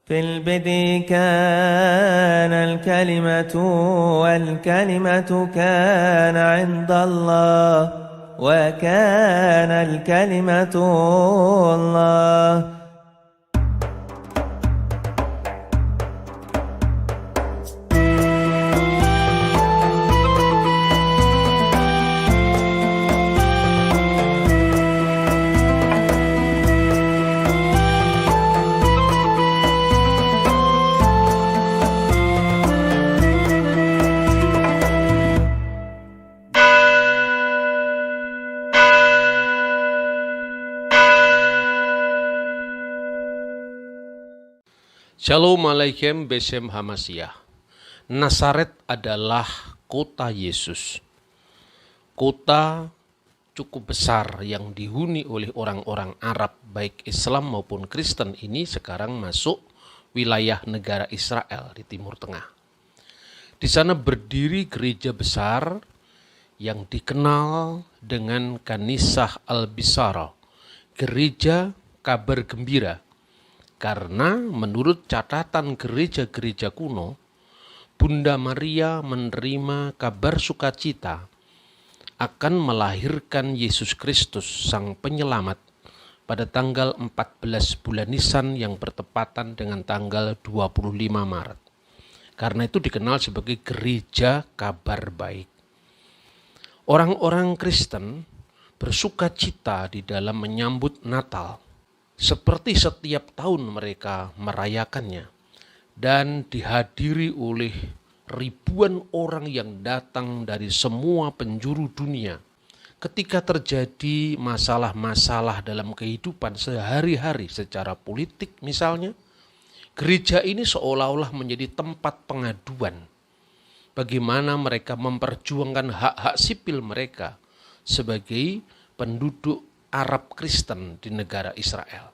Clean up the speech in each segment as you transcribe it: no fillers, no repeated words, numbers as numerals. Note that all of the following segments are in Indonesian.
في البدء كان الكلمة والكلمة كان عند الله وكان الكلمة الله. Shalom Alaikum Besem Hamasiyah. Nazaret adalah kota Yesus. Kota cukup besar yang dihuni oleh orang-orang Arab baik Islam maupun Kristen ini sekarang masuk wilayah negara Israel di Timur Tengah. Di sana berdiri gereja besar yang dikenal dengan Kanisah Al-Bisara, gereja kabar gembira. Karena menurut catatan gereja-gereja kuno, Bunda Maria menerima kabar sukacita akan melahirkan Yesus Kristus Sang Penyelamat pada tanggal 14 bulan Nisan yang bertepatan dengan tanggal 25 Maret. Karena itu dikenal sebagai gereja kabar baik. Orang-orang Kristen bersukacita di dalam menyambut Natal. Seperti setiap tahun mereka merayakannya dan dihadiri oleh ribuan orang yang datang dari semua penjuru dunia. Ketika terjadi masalah-masalah dalam kehidupan sehari-hari secara politik misalnya, gereja ini seolah-olah menjadi tempat pengaduan. Bagaimana mereka memperjuangkan hak-hak sipil mereka sebagai penduduk Arab Kristen di negara Israel.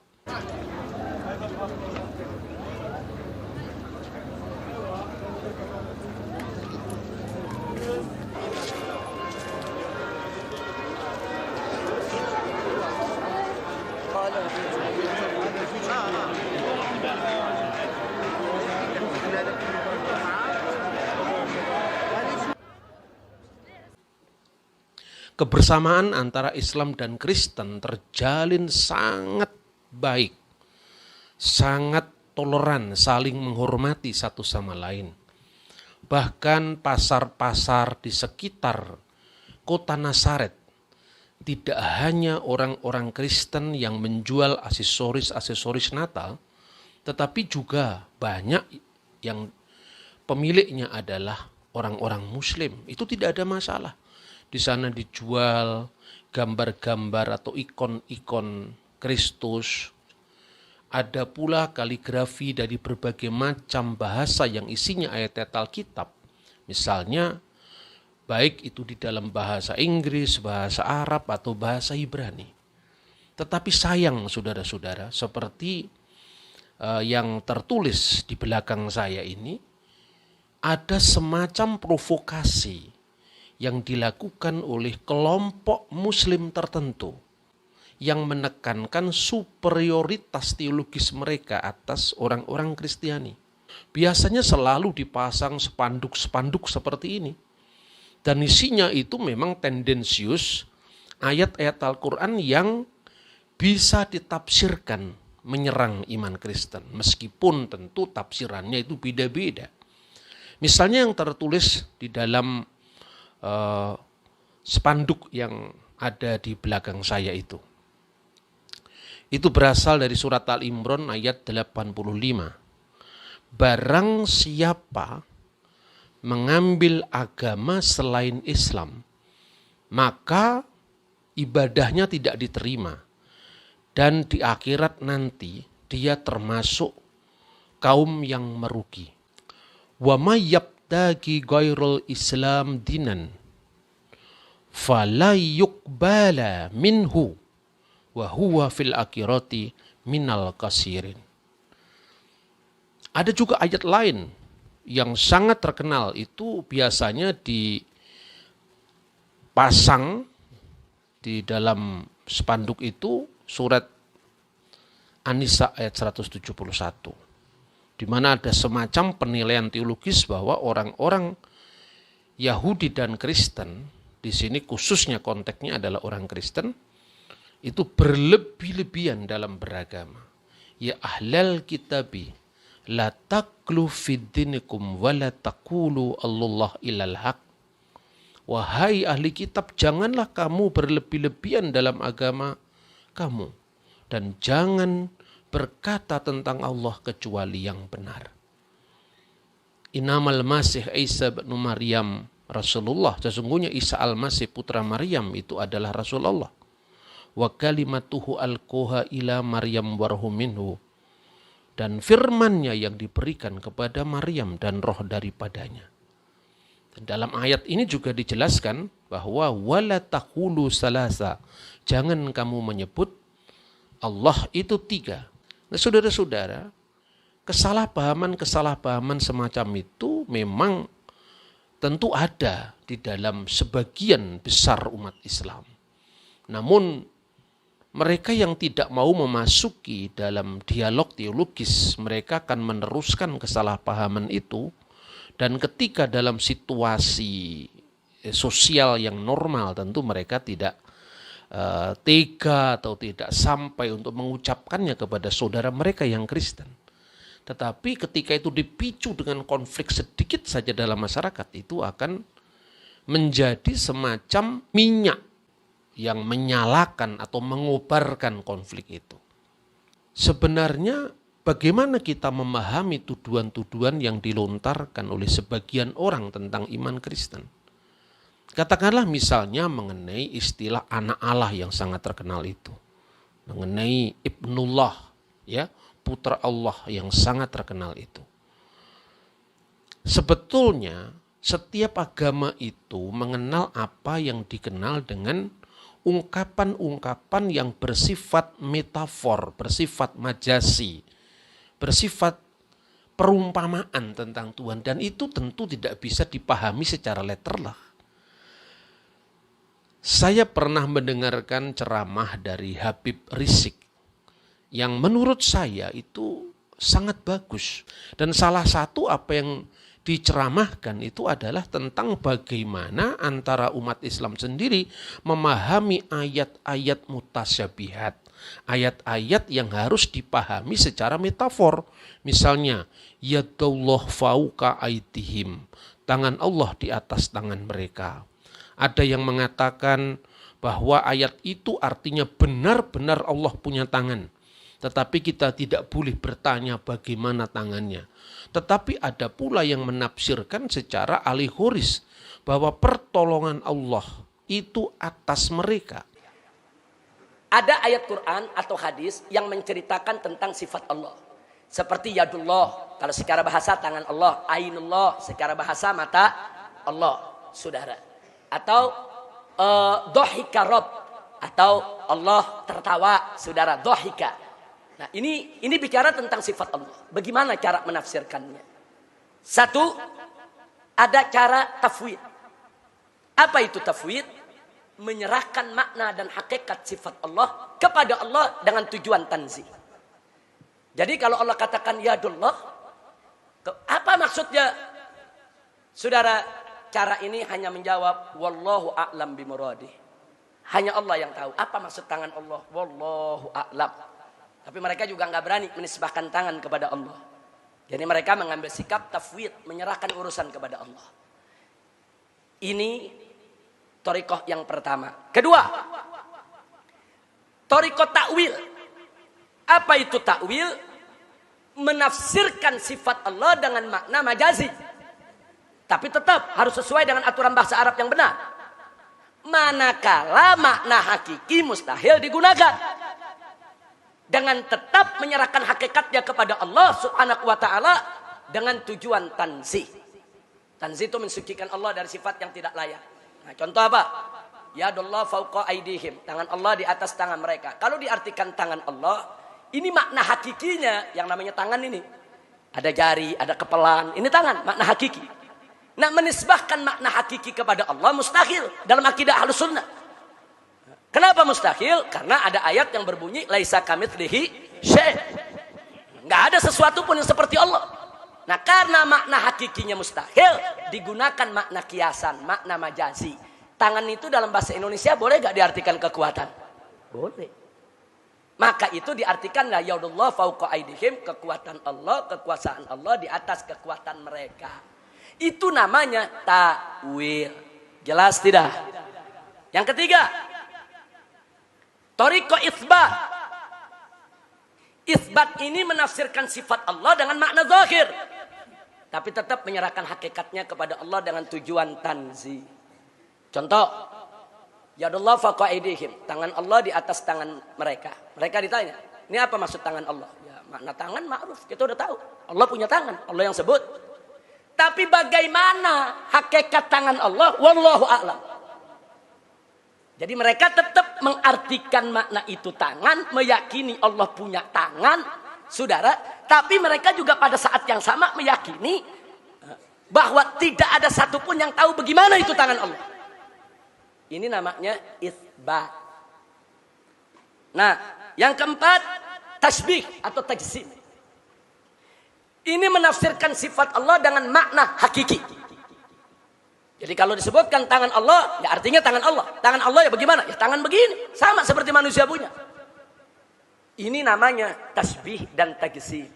Kebersamaan antara Islam dan Kristen terjalin sangat baik, sangat toleran, saling menghormati satu sama lain. Bahkan pasar-pasar di sekitar kota Nazaret tidak hanya orang-orang Kristen yang menjual aksesoris-aksesoris Natal, tetapi juga banyak yang pemiliknya adalah orang-orang Muslim. Itu tidak ada masalah. Di sana dijual gambar-gambar atau ikon-ikon Kristus. Ada pula kaligrafi dari berbagai macam bahasa yang isinya ayat-ayat Alkitab. Misalnya, baik itu di dalam bahasa Inggris, bahasa Arab, atau bahasa Ibrani. Tetapi sayang saudara-saudara, seperti yang tertulis di belakang saya ini, ada semacam provokasi yang dilakukan oleh kelompok Muslim tertentu yang menekankan superioritas teologis mereka atas orang-orang Kristiani. Biasanya selalu dipasang spanduk-spanduk seperti ini. Dan isinya itu memang tendensius ayat-ayat Al-Quran yang bisa ditafsirkan menyerang iman Kristen. Meskipun tentu tafsirannya itu beda-beda. Misalnya yang tertulis di dalam spanduk yang ada di belakang saya itu berasal dari surat Al-Imran ayat 85. Barang siapa mengambil agama selain Islam, maka ibadahnya tidak diterima, dan di akhirat nanti dia termasuk kaum yang merugi. Wa may yabtaghi ghairul Islam dinan fala yuqbala minhu wa huwa fil akhirati minal kasirin. Ada juga ayat lain yang sangat terkenal, itu biasanya dipasang di dalam spanduk itu surat An-Nisa ayat 171. di mana ada semacam penilaian teologis bahwa orang-orang Yahudi dan Kristen, di sini khususnya konteksnya adalah orang Kristen, itu berlebih-lebihan dalam beragama. Ya ahlal kitabi, la taqlu fid dinikum wa la taqulu Allah ilal haq. Wahai ahli kitab, janganlah kamu berlebih-lebihan dalam agama kamu. Dan jangan berkata tentang Allah kecuali yang benar. Innamal masih Isa bin Maryam Rasulullah. Sesungguhnya Isa al-Masih putra Maryam itu adalah Rasulullah. Wa kalimatuhu alqaha ila Maryam warhum minhu. Dan firman-Nya yang diberikan kepada Maryam dan roh daripadanya. Dan dalam ayat ini juga dijelaskan bahwa wala taqulu salasa. Jangan kamu menyebut Allah itu 3. Nah, saudara-saudara, kesalahpahaman semacam itu memang tentu ada di dalam sebagian besar umat Islam. Namun mereka yang tidak mau memasuki dalam dialog teologis, mereka akan meneruskan kesalahpahaman itu. Dan ketika dalam situasi sosial yang normal, tentu mereka tidak tega atau tidak sampai untuk mengucapkannya kepada saudara mereka yang Kristen. Tetapi ketika itu dipicu dengan konflik sedikit saja dalam masyarakat, itu akan menjadi semacam minyak yang menyalakan atau mengobarkan konflik itu. Sebenarnya bagaimana kita memahami tuduhan-tuduhan yang dilontarkan oleh sebagian orang tentang iman Kristen? Katakanlah misalnya mengenai istilah anak Allah yang sangat terkenal itu. Mengenai Ibnullah, ya, putra Allah yang sangat terkenal itu. Sebetulnya setiap agama itu mengenal apa yang dikenal dengan ungkapan-ungkapan yang bersifat metafor, bersifat majasi, bersifat perumpamaan tentang Tuhan. Dan itu tentu tidak bisa dipahami secara letterlah. Saya pernah mendengarkan ceramah dari Habib Rizik yang menurut saya itu sangat bagus. Dan salah satu apa yang diceramahkan itu adalah tentang bagaimana antara umat Islam sendiri memahami ayat-ayat mutasyabihat. Ayat-ayat yang harus dipahami secara metafor. Misalnya, yadullah fauqa aidihim, tangan Allah di atas tangan mereka. Ada yang mengatakan bahwa ayat itu artinya benar-benar Allah punya tangan. Tetapi kita tidak boleh bertanya bagaimana tangannya. Tetapi ada pula yang menafsirkan secara alegoris bahwa pertolongan Allah itu atas mereka. Ada ayat Quran atau hadis yang menceritakan tentang sifat Allah. Seperti yadullah, kalau secara bahasa tangan Allah. Ainullah, secara bahasa mata Allah, saudara. Atau dohika Rob, atau Allah tertawa, saudara, dohika. Nah ini bicara tentang sifat Allah. Bagaimana cara menafsirkannya? Satu, ada cara tafwid. Apa itu tafwid? Menyerahkan makna dan hakikat sifat Allah kepada Allah dengan tujuan tanzih. Jadi kalau Allah katakan yadullah, apa maksudnya? Saudara, cara ini hanya menjawab wallahu a'lam bimuradih. Hanya Allah yang tahu apa maksud tangan Allah. Wallahu a'lam. Tapi mereka juga nggak berani menisbahkan tangan kepada Allah. Jadi mereka mengambil sikap tafwid, menyerahkan urusan kepada Allah. Ini thariqah yang pertama. Kedua, thariqah ta'wil. Apa itu ta'wil? Menafsirkan sifat Allah dengan makna majazi. Tapi tetap harus sesuai dengan aturan bahasa Arab yang benar. Manakala makna hakiki mustahil digunakan. Dengan tetap menyerahkan hakikatnya kepada Allah subhanahu wa ta'ala dengan tujuan tanzih. Tanzih itu mensucikan Allah dari sifat yang tidak layak. Nah, contoh apa? Yadullah fauqa aidihim, tangan Allah di atas tangan mereka. Kalau diartikan tangan Allah, ini makna hakikinya yang namanya tangan ini. Ada jari, ada kepelan, ini tangan, makna hakiki. Nah, menisbahkan makna hakiki kepada Allah mustahil dalam akidah Ahlussunnah. Kenapa mustahil? Karena ada ayat yang berbunyi laisa kamitslihi syai'. Enggak ada sesuatu pun yang seperti Allah. Nah, karena makna hakikinya mustahil, digunakan makna kiasan, makna majazi. Tangan itu dalam bahasa Indonesia boleh gak diartikan kekuatan? Boleh. Maka itu diartikan la yaudullah fauqa aidihim, kekuatan Allah, kekuasaan Allah di atas kekuatan mereka. Itu namanya ta'wil. Jelas tidak? Yang ketiga, thariqah itsbat. Itsbat ini menafsirkan sifat Allah dengan makna zahir, tapi tetap menyerahkan hakikatnya kepada Allah dengan tujuan tanzih. Contoh, yadullah fawqa aydihim, tangan Allah di atas tangan mereka. Mereka ditanya, ini apa maksud tangan Allah? Ya, makna tangan ma'ruf, kita udah tahu. Allah punya tangan, Allah yang sebut. Tapi bagaimana hakikat tangan Allah? Wallahu a'lam. Jadi mereka tetap mengartikan makna itu tangan, meyakini Allah punya tangan, saudara. Tapi mereka juga pada saat yang sama meyakini bahwa tidak ada satupun yang tahu bagaimana itu tangan Allah. Ini namanya itsbat. Nah, yang keempat, tasbih atau tajsim. Ini menafsirkan sifat Allah dengan makna hakiki. Jadi kalau disebutkan tangan Allah, ya artinya tangan Allah. Tangan Allah ya bagaimana? Ya tangan begini. Sama seperti manusia punya. Ini namanya tasbih dan tajsim.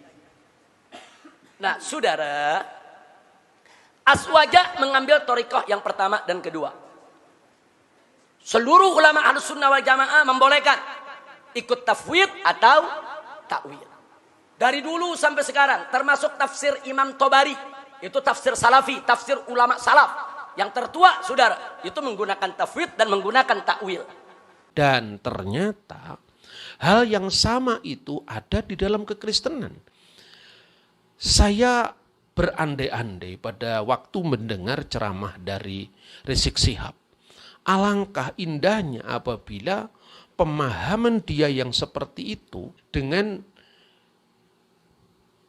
Nah, saudara, Aswaja mengambil thariqah yang pertama dan kedua. Seluruh ulama Ahlus Sunnah wal Jamaah membolehkan ikut tafwid atau takwil. Dari dulu sampai sekarang, termasuk tafsir Imam Tobari, itu tafsir salafi, tafsir ulama salaf. Yang tertua, saudara, itu menggunakan tafwid dan menggunakan takwil. Dan ternyata hal yang sama itu ada di dalam kekristenan. Saya berandai-andai pada waktu mendengar ceramah dari Rizik Syihab. Alangkah indahnya apabila pemahaman dia yang seperti itu dengan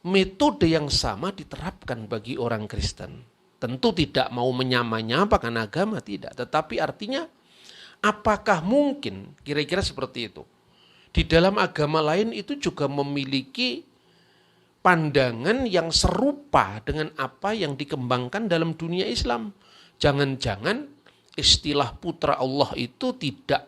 metode yang sama diterapkan bagi orang Kristen. Tentu tidak mau menyamakan agama, tidak. Tetapi artinya, apakah mungkin kira-kira seperti itu? Di dalam agama lain itu juga memiliki pandangan yang serupa dengan apa yang dikembangkan dalam dunia Islam. Jangan-jangan istilah putra Allah itu tidak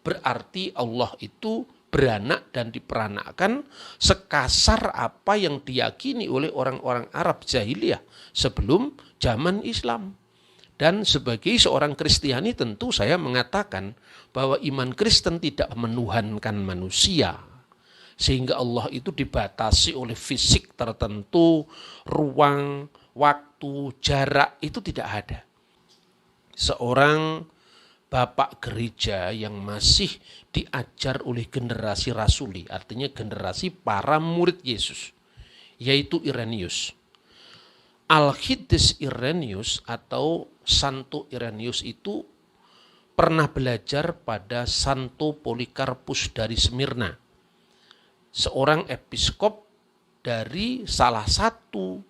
berarti Allah itu beranak dan diperanakkan sekasar apa yang diyakini oleh orang-orang Arab jahiliyah sebelum zaman Islam. Dan sebagai seorang Kristiani tentu saya mengatakan bahwa iman Kristen tidak menuhankan manusia. Sehingga Allah itu dibatasi oleh fisik tertentu, ruang, waktu, jarak, itu tidak ada. Seorang bapak gereja yang masih diajar oleh generasi rasuli, artinya generasi para murid Yesus, yaitu Irenaeus. Al-Qiddis Irenaeus atau Santo Irenaeus itu pernah belajar pada Santo Polikarpus dari Smyrna, seorang episkop dari salah satu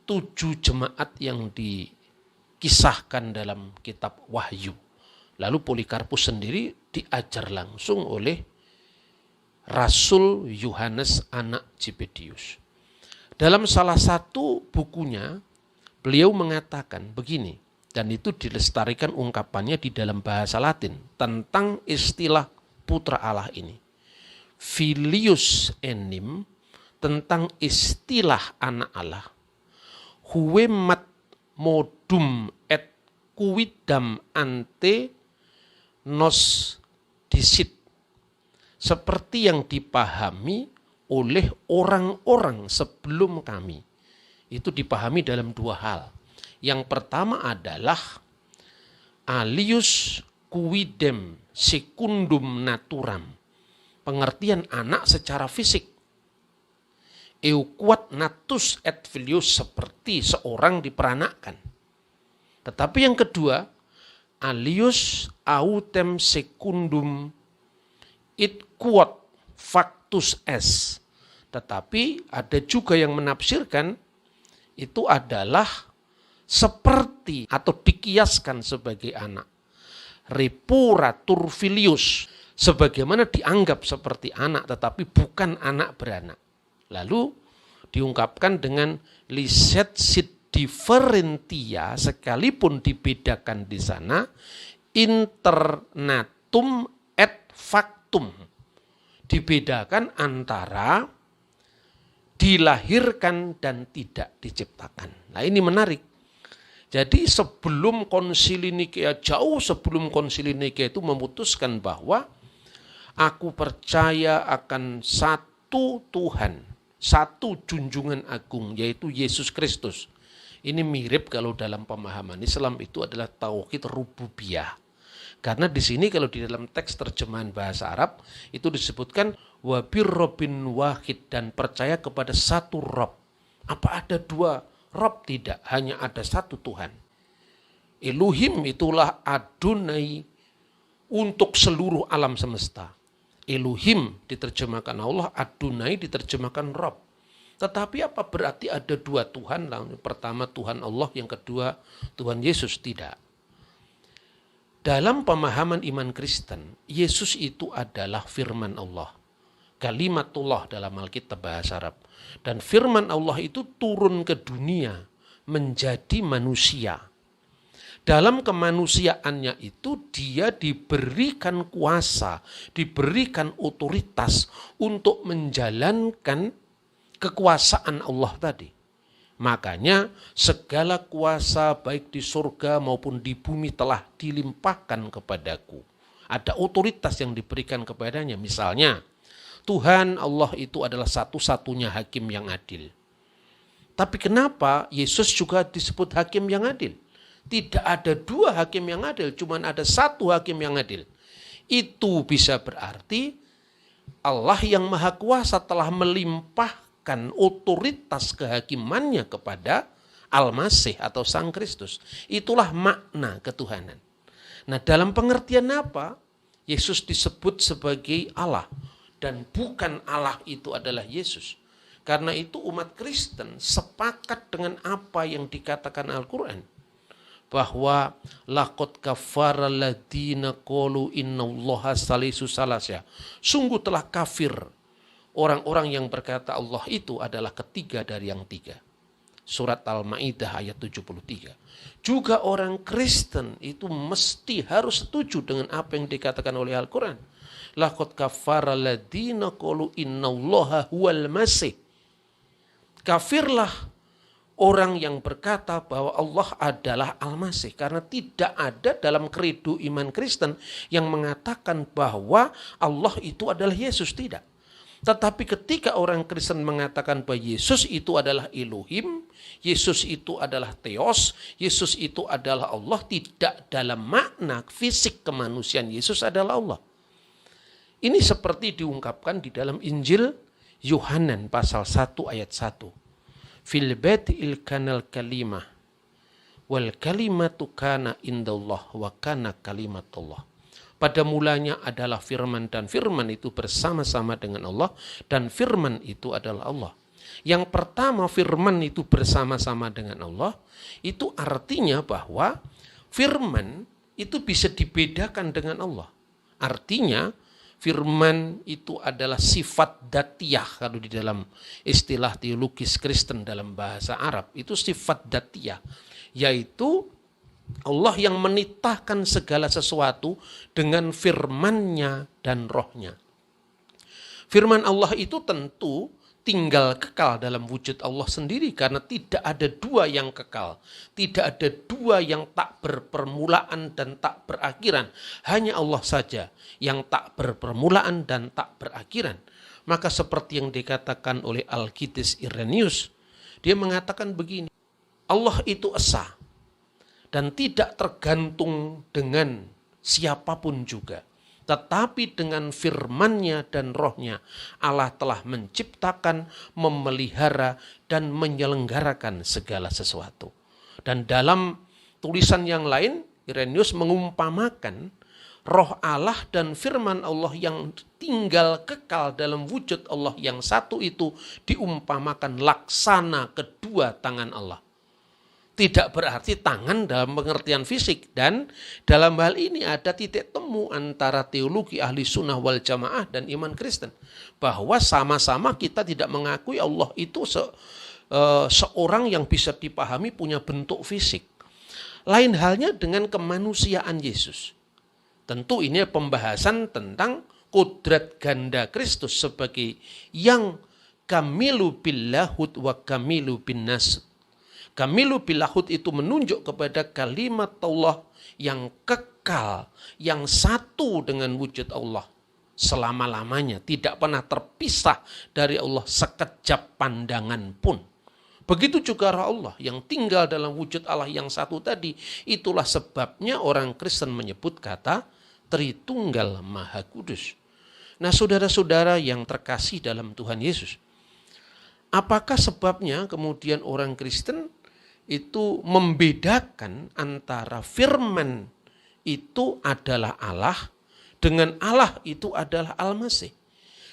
7 jemaat yang dikisahkan dalam kitab Wahyu. Lalu Polikarpus sendiri diajar langsung oleh Rasul Yohanes anak Zebedius. Dalam salah satu bukunya, beliau mengatakan begini, dan itu dilestarikan ungkapannya di dalam bahasa Latin tentang istilah putra Allah ini. Filius enim, tentang istilah anak Allah. Huemat modum et quidam ante nos dicit. Seperti yang dipahami oleh orang-orang sebelum kami. Itu dipahami dalam 2 hal. Yang pertama adalah alius quidem secundum naturam. Pengertian anak secara fisik. Euquat natus et filius, seperti seorang diperanakkan. Tetapi yang kedua, alius autem secundum it quod factus es. Tetapi ada juga yang menafsirkan itu adalah seperti atau dikiaskan sebagai anak. Repuratur filius, sebagaimana dianggap seperti anak tetapi bukan anak beranak. Lalu diungkapkan dengan licet sit differentia, sekalipun dibedakan di sana, internatum et factum. Dibedakan antara dilahirkan dan tidak diciptakan. Nah, ini menarik. Jadi sebelum konsili Nikea, jauh sebelum konsili Nikea itu memutuskan bahwa aku percaya akan satu Tuhan, satu junjungan agung, yaitu Yesus Kristus. Ini mirip kalau dalam pemahaman Islam itu adalah tauhid rububiyah. Karena di sini kalau di dalam teks terjemahan bahasa Arab itu disebutkan wabir robin wahid, dan percaya kepada satu Rob. Apa ada dua Rob? Tidak, hanya ada satu Tuhan. Elohim itulah Adonai untuk seluruh alam semesta. Elohim diterjemahkan Allah, Adonai diterjemahkan Rob. Tetapi apa berarti ada dua Tuhan? Yang pertama Tuhan Allah, yang kedua Tuhan Yesus? Tidak. Dalam pemahaman iman Kristen, Yesus itu adalah firman Allah. Kalimatullah dalam Alkitab bahasa Arab. Dan firman Allah itu turun ke dunia menjadi manusia. Dalam kemanusiaannya itu dia diberikan kuasa, diberikan otoritas untuk menjalankan kekuasaan Allah tadi. Makanya segala kuasa baik di surga maupun di bumi telah dilimpahkan kepadaku. Ada otoritas yang diberikan kepadanya. Misalnya, Tuhan Allah itu adalah satu-satunya hakim yang adil. Tapi kenapa Yesus juga disebut hakim yang adil? Tidak ada dua hakim yang adil, cuma ada satu hakim yang adil. Itu bisa berarti Allah yang Maha Kuasa telah melimpahkan otoritas kehakimannya kepada Al-Masih atau Sang Kristus. Itulah makna ketuhanan. Nah, dalam pengertian apa? Yesus disebut sebagai Allah dan bukan Allah itu adalah Yesus. Karena itu umat Kristen sepakat dengan apa yang dikatakan Al-Quran. Bahwa laqad kafara alladziina qalu innallaha salisu salasya. Sungguh telah kafir orang-orang yang berkata Allah itu adalah ketiga dari yang tiga. Surat Al-Ma'idah ayat 73. Juga orang Kristen itu mesti harus setuju dengan apa yang dikatakan oleh Al-Quran. Laqad kafara alladziina qalu innallaha huwal masih. Kafirlah orang yang berkata bahwa Allah adalah Al-Masih. Karena tidak ada dalam kredo iman Kristen yang mengatakan bahwa Allah itu adalah Yesus. Tidak. Tetapi ketika orang Kristen mengatakan bahwa Yesus itu adalah Elohim, Yesus itu adalah Theos, Yesus itu adalah Allah, tidak dalam makna fisik kemanusiaan Yesus adalah Allah. Ini seperti diungkapkan di dalam Injil Yohanan pasal 1 ayat 1. Fil bad'il kanal kalimah wal kalimatu kana indallah wa kana kalimatullah. Pada mulanya adalah firman dan firman itu bersama-sama dengan Allah dan firman itu adalah Allah. Yang pertama firman itu bersama-sama dengan Allah itu artinya bahwa firman itu bisa dibedakan dengan Allah. Artinya firman itu adalah sifat datiyah kalau di dalam istilah teologis Kristen dalam bahasa Arab itu sifat datiyah, yaitu Allah yang menitahkan segala sesuatu dengan firman-Nya dan roh-Nya. Firman Allah itu tentu tinggal kekal dalam wujud Allah sendiri karena tidak ada dua yang kekal. Tidak ada dua yang tak berpermulaan dan tak berakhiran. Hanya Allah saja yang tak berpermulaan dan tak berakhiran. Maka seperti yang dikatakan oleh Alkitis Irenaeus, dia mengatakan begini, Allah itu esa dan tidak tergantung dengan siapapun juga. Tetapi dengan firman-Nya dan roh-Nya, Allah telah menciptakan, memelihara, dan menyelenggarakan segala sesuatu. Dan dalam tulisan yang lain, Irenaeus mengumpamakan roh Allah dan firman Allah yang tinggal kekal dalam wujud Allah yang satu itu diumpamakan laksana kedua tangan Allah. Tidak berarti tangan dalam pengertian fisik. Dan dalam hal ini ada titik temu antara teologi ahli sunnah wal jamaah dan iman Kristen. Bahwa sama-sama kita tidak mengakui Allah itu seorang yang bisa dipahami punya bentuk fisik. Lain halnya dengan kemanusiaan Yesus. Tentu ini pembahasan tentang kodrat ganda Kristus sebagai yang kamilu billahud wa kamilu bin nasd. Kamilu bilahud itu menunjuk kepada kalimat Allah yang kekal, yang satu dengan wujud Allah selama-lamanya, tidak pernah terpisah dari Allah sekejap pandangan pun. Begitu juga roh Allah yang tinggal dalam wujud Allah yang satu tadi. Itulah sebabnya orang Kristen menyebut kata Tritunggal Maha Kudus. Nah, saudara-saudara yang terkasih dalam Tuhan Yesus, apakah sebabnya kemudian orang Kristen itu membedakan antara firman itu adalah Allah dengan Allah itu adalah Al-Masih?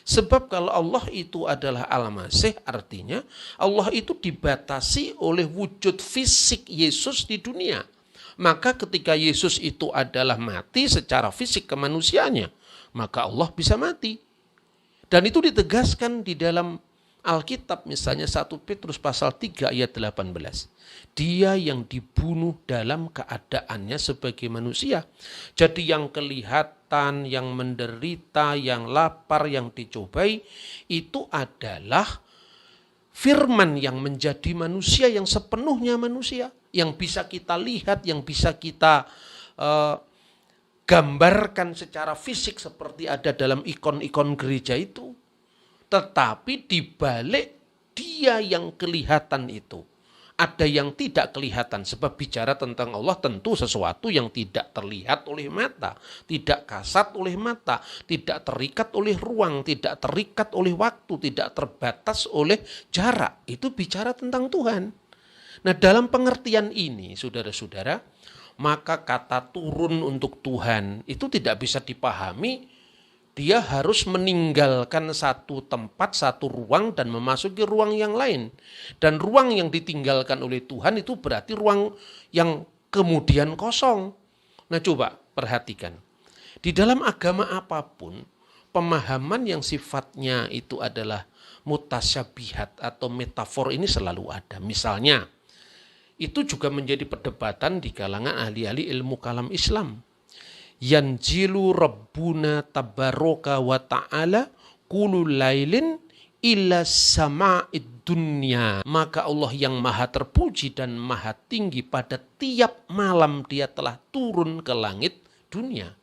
Sebab kalau Allah itu adalah Al-Masih, artinya Allah itu dibatasi oleh wujud fisik Yesus di dunia. Maka ketika Yesus itu adalah mati secara fisik kemanusiaannya, maka Allah bisa mati. Dan itu ditegaskan di dalam Alkitab, misalnya 1 Petrus pasal 3 ayat 18. Dia yang dibunuh dalam keadaannya sebagai manusia. Jadi yang kelihatan, yang menderita, yang lapar, yang dicobai, itu adalah firman yang menjadi manusia, yang sepenuhnya manusia. Yang bisa kita lihat, yang bisa kita gambarkan secara fisik seperti ada dalam ikon-ikon gereja itu. Tetapi di balik dia yang kelihatan itu, ada yang tidak kelihatan. Sebab bicara tentang Allah tentu sesuatu yang tidak terlihat oleh mata, tidak kasat oleh mata, tidak terikat oleh ruang, tidak terikat oleh waktu, tidak terbatas oleh jarak. Itu bicara tentang Tuhan. Nah, dalam pengertian ini, saudara-saudara, maka kata turun untuk Tuhan itu tidak bisa dipahami. Dia harus meninggalkan satu tempat, satu ruang dan memasuki ruang yang lain. Dan ruang yang ditinggalkan oleh Tuhan itu berarti ruang yang kemudian kosong. Nah, coba perhatikan. Di dalam agama apapun, pemahaman yang sifatnya itu adalah mutasyabihat atau metafor ini selalu ada. Misalnya, itu juga menjadi perdebatan di kalangan ahli-ahli ilmu kalam Islam. Yanjilu Rabbuna tabaraka wa ta'ala kullu lailin ila sama'id dunya. Maka Allah yang maha terpuji dan maha tinggi pada tiap malam dia telah turun ke langit dunia.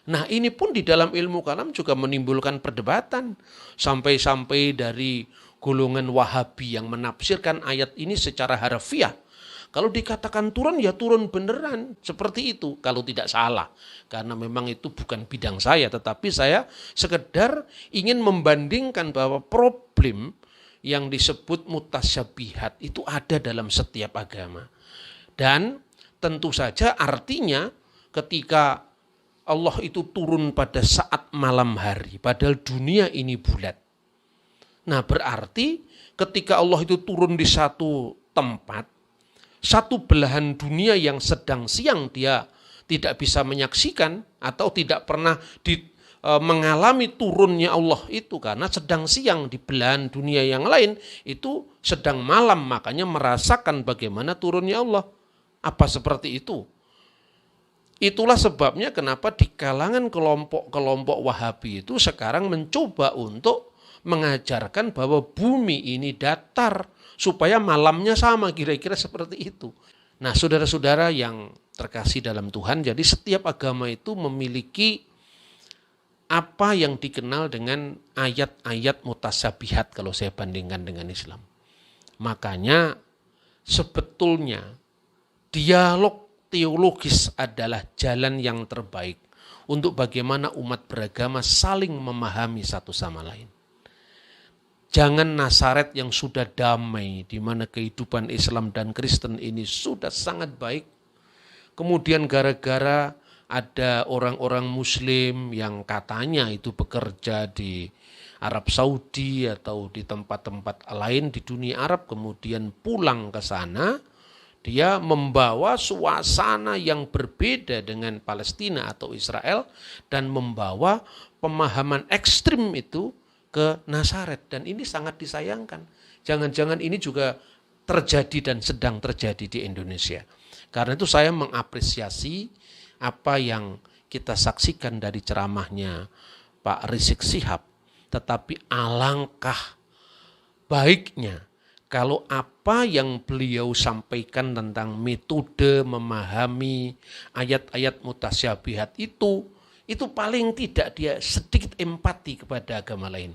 Nah, ini pun di dalam ilmu kalam juga menimbulkan perdebatan. Sampai-sampai dari golongan Wahabi yang menafsirkan ayat ini secara harfiah. Kalau dikatakan turun, ya turun beneran. Seperti itu, kalau tidak salah. Karena memang itu bukan bidang saya, tetapi saya sekedar ingin membandingkan bahwa problem yang disebut mutasyabihat itu ada dalam setiap agama. Dan tentu saja artinya ketika Allah itu turun pada saat malam hari, padahal dunia ini bulat. Nah, berarti ketika Allah itu turun di satu tempat, satu belahan dunia yang sedang siang dia tidak bisa menyaksikan atau tidak pernah mengalami turunnya Allah itu karena sedang siang. Di belahan dunia yang lain itu sedang malam, makanya merasakan bagaimana turunnya Allah. Apa seperti itu? Itulah sebabnya kenapa di kalangan kelompok-kelompok Wahabi itu sekarang mencoba untuk mengajarkan bahwa bumi ini datar supaya malamnya sama, kira-kira seperti itu. Nah, saudara-saudara yang terkasih dalam Tuhan, jadi setiap agama itu memiliki apa yang dikenal dengan ayat-ayat mutasyabihat kalau saya bandingkan dengan Islam. Makanya sebetulnya dialog teologis adalah jalan yang terbaik untuk bagaimana umat beragama saling memahami satu sama lain. Jangan Nazaret yang sudah damai, di mana kehidupan Islam dan Kristen ini sudah sangat baik. Kemudian gara-gara ada orang-orang Muslim yang katanya itu bekerja di Arab Saudi atau di tempat-tempat lain di dunia Arab, kemudian pulang ke sana, Dia membawa suasana yang berbeda dengan Palestina atau Israel dan membawa pemahaman ekstrim itu ke Nazaret. Dan ini sangat disayangkan. Jangan-jangan ini juga terjadi dan sedang terjadi di Indonesia. Karena itu saya mengapresiasi apa yang kita saksikan dari ceramahnya Pak Rizik Syihab. Tetapi alangkah baiknya kalau apa yang beliau sampaikan tentang metode memahami ayat-ayat mutasyabihat itu paling tidak dia sedikit empati kepada agama lain.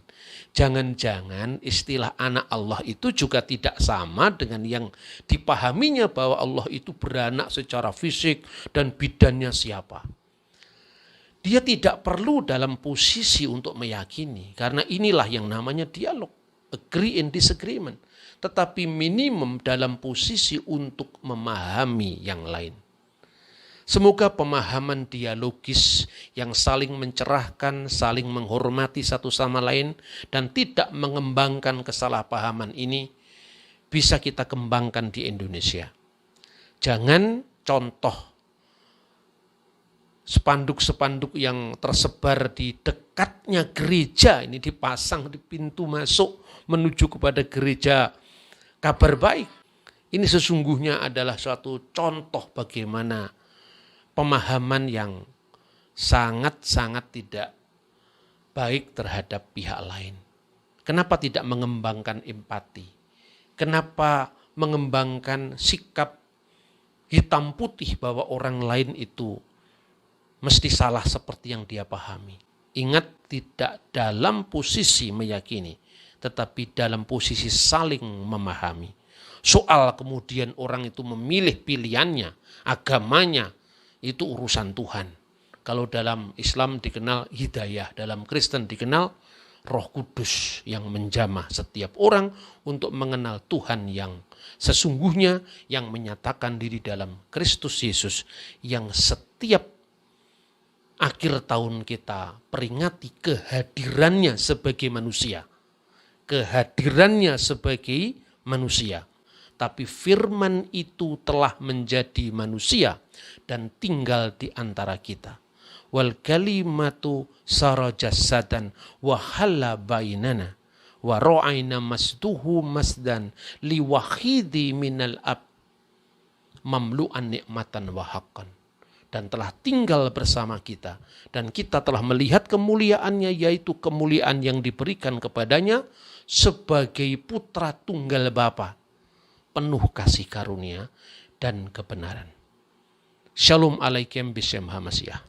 Jangan-jangan istilah anak Allah itu juga tidak sama dengan yang dipahaminya bahwa Allah itu beranak secara fisik dan bidannya siapa. Dia tidak perlu dalam posisi untuk meyakini, karena inilah yang namanya dialog, agree and disagreement. Tetapi minimum dalam posisi untuk memahami yang lain. Semoga pemahaman dialogis yang saling mencerahkan, saling menghormati satu sama lain, dan tidak mengembangkan kesalahpahaman ini bisa kita kembangkan di Indonesia. Jangan contoh spanduk-spanduk yang tersebar di dekatnya gereja, ini dipasang di pintu masuk menuju kepada gereja Kabar Baik. Ini sesungguhnya adalah suatu contoh bagaimana pemahaman yang sangat-sangat tidak baik terhadap pihak lain. Kenapa tidak mengembangkan empati? Kenapa mengembangkan sikap hitam putih bahwa orang lain itu mesti salah seperti yang dia pahami? Ingat, tidak dalam posisi meyakini, tetapi dalam posisi saling memahami. Soal kemudian orang itu memilih pilihannya, agamanya, itu urusan Tuhan. Kalau dalam Islam dikenal hidayah, dalam Kristen dikenal Roh Kudus yang menjamah setiap orang untuk mengenal Tuhan yang sesungguhnya, yang menyatakan diri dalam Kristus Yesus, yang setiap akhir tahun kita peringati kehadirannya sebagai manusia. Kehadirannya sebagai manusia. Tapi firman itu telah menjadi manusia dan tinggal di antara kita. Wal kalimatu sara jasadan wa halla bainana wa ra'ayna masduhu masdan liwahidi minal ab mamlu'an nikmatan wa haqqan. Dan telah tinggal bersama kita. Dan kita telah melihat kemuliaannya, yaitu kemuliaan yang diberikan kepadanya sebagai putra tunggal Bapa, penuh kasih karunia dan kebenaran. Shalom alaikum bismillah.